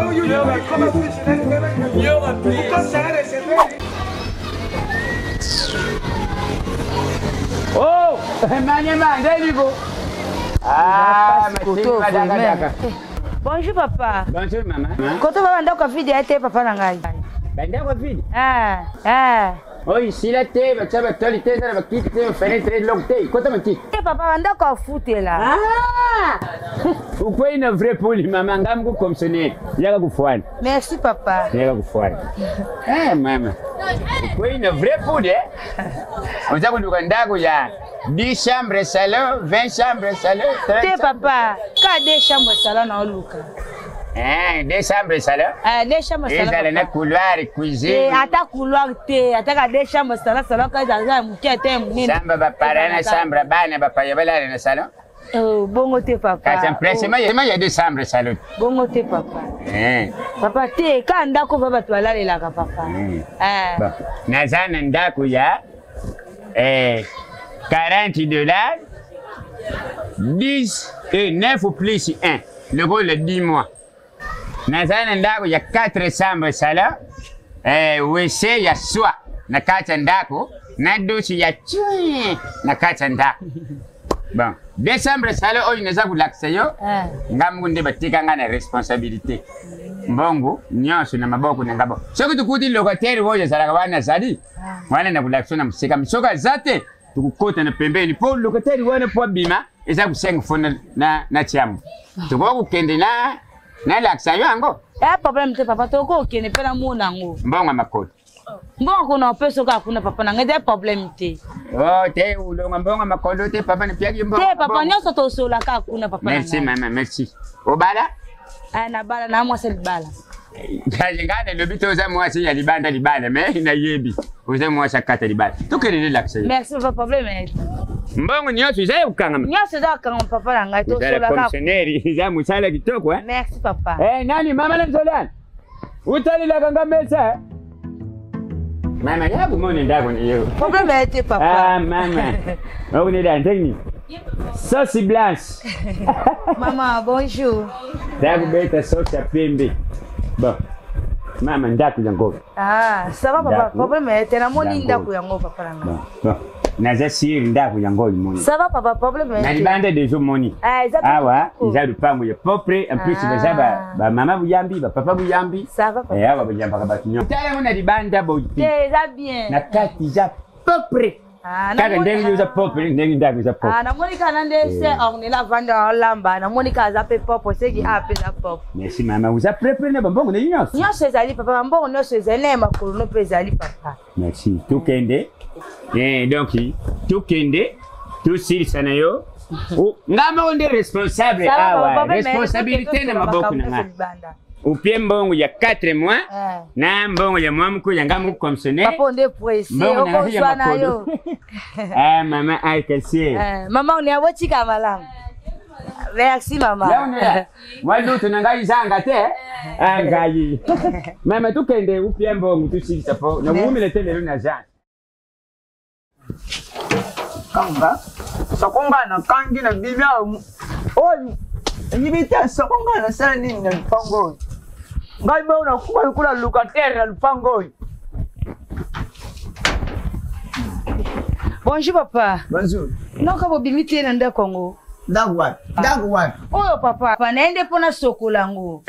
Oh, ah, bonjour papa. Bonjour maman. Quand on va dans la vie de papa nangai. Benda kwa vidi. Oh, ici la thé, va tchaba tolité, ça va quitter, faire très long thé. Quoi t'as menti? Papa on doit foutre là. Vous pouvez une vraie poule, maman, ngam comme sonner. Yaga kufuana. Merci papa. Yaga kufuana. Maman. Vous pouvez une vraie poule, hein? On dit qu'on doit ndago ya 10 chambres salon, 20 chambres salon. Té papa, ka 2 chambres salon na oluka. 2 chambres salon? 2 chambres salon. Et dans le couloir cuisine. Ata couloir té, ata ka 2 chambres salon ka za mukete munene. Samba ba parana chambre bana ba payabala na salon. Oh, bongo te papa. Quand impressement, il y a 2 chambres salon. Bongo te papa. Papa te ka ndako baba twalalela ka papa. Bon, nazana ndako ya 40 dollars, 10 et 9 ou plus 1. Le gros, le 10 mois. Nazana ndako ya 4 chambres salon, WC ya soi, na kata ndako, na douche ya chui, na kata ndako. Bon, 2 chambres salon, oyo neza kulakisa yo, ngamu nde batika nga na responsabilité. Mbongo, nyonso na maboko na ngabo. Soki tukuti locataire woje salaka wana zali, wana na kulakisa na msika msoka zate, tukukota na pembeni po locataire wana po bima, eza kusenga fona na chiamu. Tuko kende na lakisa yo ango. Problem te papa toko kende pena muna ngo. Mbongo makoti. Mbongo kuna peso ka kuna papa na ngede problem te. Oh, te ulonga mbongo makondo te papa ni piagi mbongo. Te papa nyoso to sola ka kuna papa na. Merci maman, merci. Obala? Na bala na mwase libala. Ngane lobi toza mwase ya libanda mais na yebi. Oza mwase kata libanda. Tukele lakisa yo. Merci papa problème. Mbongo nyoso izaye ukanga. Nyoso za kanga papa na ngai to sola ka. Commissionnaire iza musala kitoko eh. Merci papa. Nani mama na Zolan? Utali la kanga mesa. Mama yabu mone ndako ni yo. Problème était papa. Mama. On est dans technique. Sauce blanche. Maman, bonjour. Dago beta sauce ya pembe. Bon. Mama ndako yango. Ça va papa. Problème était na moni ndako yango papa na ngai. Bon. Naza siri ndako yango moni. Ça va papa, problème était. Na libanda des moni. Awa, iza lupango ya propre, en plus bazaba ba mama buyambi, ba papa buyambi. Ça va papa. Awa buyamba ka bakinyo. Tala ngona libanda boyti. Déjà bien. Na kati za propre. Kaka ndengi za propre, ndengi ndako za propre. Na monika nande se on la vanda lamba, na monika za pe propre, c'est qui a pe za propre. Merci maman, vous a préparé na bongo na nyonso. Nyonso ezali papa, bongo nyonso ezali makolo no pe ezali papa. Merci. Tukende. Donc, tukende, tout siri sana yo. Ngama onde responsable awa, responsabilité na maboko na nga. Upie mbongo ya 4 mois, na mbongo ya mwa mku ya ngamu komsone. Papa onde pressé, oko swana yo. Maman, kesi. Maman, on est à Botika malam. Merci maman. Wadu tunangai zanga te. Ngai. Mama tukende upie mbongo tu siri sapo. Na mumile tele na zanga. Kanga sokonga na kangi na bibia oyi nyibita sokonga na sala nini na lupango ngai ba una kula locataire na lupango. Bonjour papa. Bonjour. Noka bobimiti na ndako ngo. Dagwa. Oyo papa, panaende pona sokola ngo.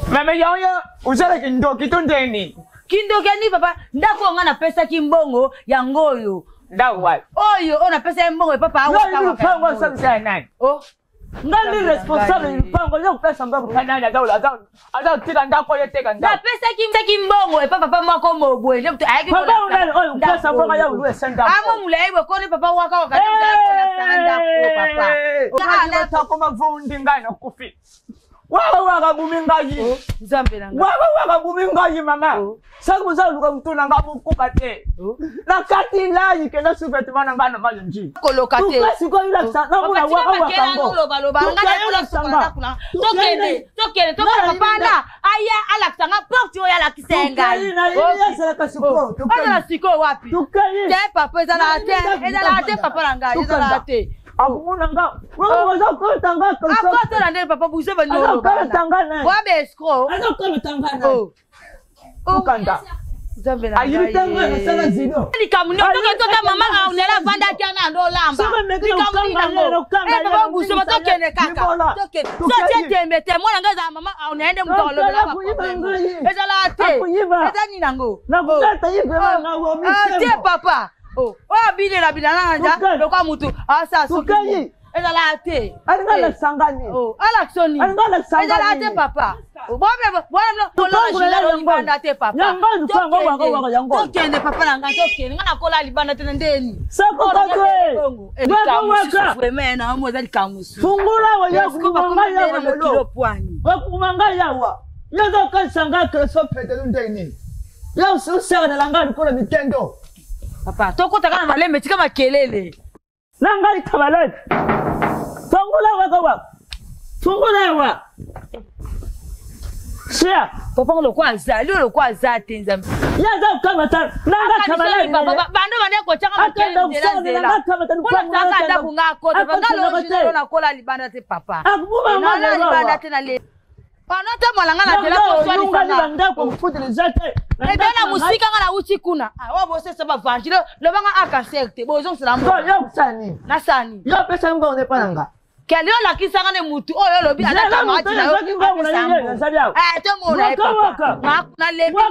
Mama yaya uzala kindoki tondeni. Kindoki ani papa, ndako nga na pesa kimbongo ya ngoyo. Dagwa. Oyo ona pesa mbongo papa awa kama. Lupango sasa nani? Oh. Ngali responsable lupango yo pesa mbongo kana na ada tika ndako yeteka ndako. Na pesa kimbongo papa mwako mobwe. Ndio ayaki papa unali oyo pesa mbongo ya uwe senda. Amo mulaiwe kone papa waka wakati ndako papa. Kana takoma vundi ngai na kufi. Waga bumingaji. Nzambe nanga. Waga bumingaji mama. Saku za luka mtuna ngabu kukate. Na kati la yikenda sufeti mana ngana majonji. Kolokate. Tukasi kwa ila sa na muna waga kango. Loba ngana kula sanga. Tokele papa na aya alaksanga porti oya la kisenga. Ya sala kasuko. Ana siko wapi? Tukali. Te papa ezala ate papa nanga ezala ate. Akuna nga. Waza ko tanga ko. Akota na ndele papa buse ba nyoro. Akala tangana. Wa be escrow. Akala tangana. Ukanda. Zambe na. Ayiri tangana sana zino. Ni kamunyo to mama ka unela vanda kana ndo lamba. Ni kamunyo. Papa buse ba to kene kaka. To kene. So tembe te mwana ngaza mama unaende mtolo la papa. Eza la te. Eza ni nango. Na kutata hivi na wo misemo. Te papa. Oh, bile la bidana nja. Lokwa mutu. Asa suki. Eza la te. Alingala sangani. Oh, alaksoni. Alingala sangani. Eza la te papa. Bwana no libanda te papa. Yango fango wako yango. Tokende papa nanga tokende ngana kola libanda tena ndeni. Sako kakwe. Waka wemena mmoza likamusu. Fungula wa yakumanga yawa kilo pwani. Wakumanga yawa. Yaza kasanga kreso pete ndeni. Yao sio na langani kola mitendo. Papa, tokota kana malembe tika makelele. Langali tabalete. Fungula waka. Fungula wa. Sia, papa lokwa za tenza. Yaza kama ta. Nanga tabalete. Bando bane ko changa makelele. Nanga kama ta. Kuna taka ndaku ngako. Bangalo jino na kola libanda te papa. Akuma mama libanda tena le. Panota malangana tela ko swali sana. Libanda ko mfutile zate. Ebena musika ngana uchi kuna. Wa bose saba vanjilo lo banga akasekte. Bozo salamu. Yo sani. Na sani. Yo pesa ngo ne pananga. Kelio la kisanga ne mutu oyo lobi ataka mati na yo. To mona papa. Na lebi.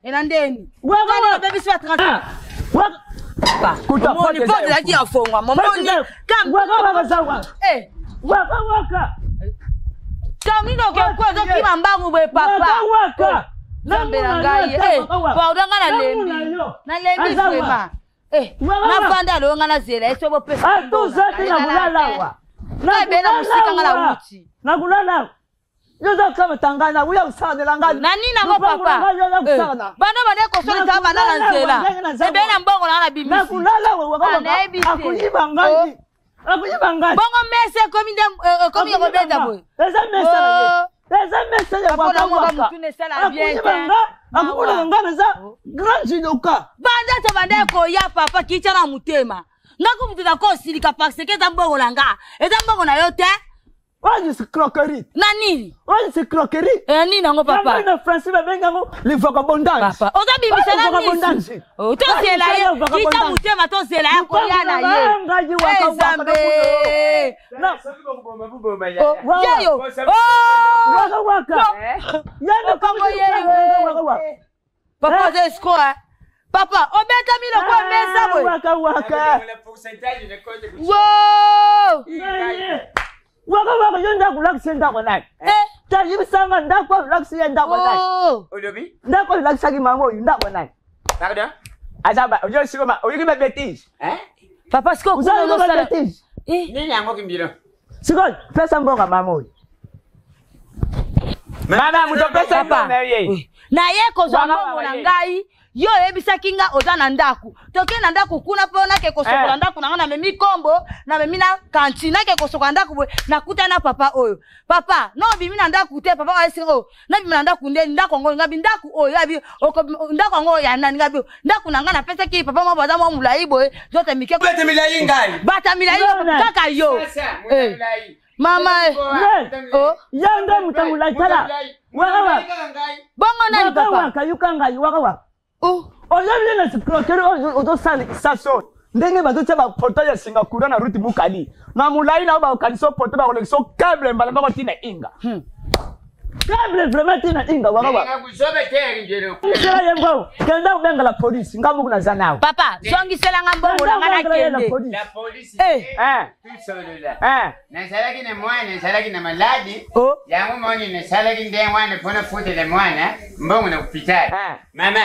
Ena ndeni. Waka baby swa transa. Waka. Kuta moni pode la dia fongwa. Momoni. Kam. Waka sawa. Waka. Kamino ke kwa zo kimambangu be papa. Waka. Zambe na ngai pa udanga na lembi na lembi sema na vanda lo ngana zela eso bo pesa atu zati na kulala na bena musika ngala uchi na kulala yoza kama tangana uya usane langani nani na ngo papa bana bana ko soli ta bana na zela bena mbongo na bibi na kulala wewe akuyiba ngai bongo mese komi ko benda boy eza mesa eza mesa ya waka mutune sala bien akula ngana za grand jidoka banda to banda ko ya papa kicha na mutema ngako mutuna ko silika pakseke za mbongo langa eza mbongo na yote wani se croquerie nani wani se croquerie nini nango papa na français ba benga ngo le vagabondage papa oza bibi sana nisi to sela ye kicha mutema to sela ya ko ya na ye ngaji waka zambe na yayo waka yana kongo ye papa ze score papa obeta milo kwa mesa boy waka wow waka yonda kulaksenda kona tajibisanga ndako laksenda kona Odobi ndako laksagi mamo yunda kona Pardon azaba ojo sikoma oyiki ba bêtise papa siko kuna no sala bêtise Nini yango kimbiro siko pesa mbonga mamo mama muto pesa mbonga ye na ye ko zo mbongo na ngai yo ebisa kinga oza na ndaku toke na ndaku kuna pe na ke ko sokola ndaku na ngana memi kombo na memi na kantina ke ko sokola ndaku na kuta na papa oyo papa no bimi na ndaku te papa wa singo na bimi na ndaku nde ndaku ngo ngabi ndaku oyo abi ndaku ngo ya nani ngabi ndaku na ngana pesa ki papa mo baza mo mulai boy zote mike bata milai ngai bata milai kaka yo mama yanga mutamula tala waka bongo nani papa waka yukanga waka oyebile na sikroquerie ozosali saso ndenge bazotia bapoto ya singapura na ruti bukali na mulai na bakaliso poto bakolekisa câble mbala bakotina inga câble vraiment tina inga waka kuzobe teri njero sera yembo kenda ubenga la police ngamu kuna zanao papa songisela ngambo na ngana kende la police tout seul là na salaki na mwana salaki na maladi yangu moni na salaki ndenge wana pona fote le mwana mbongo na hospitali mama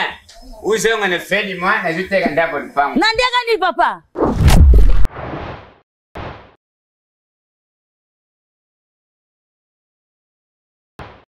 uzonga na feli mwana zuteka ndabo lupango na ndiaka ni papa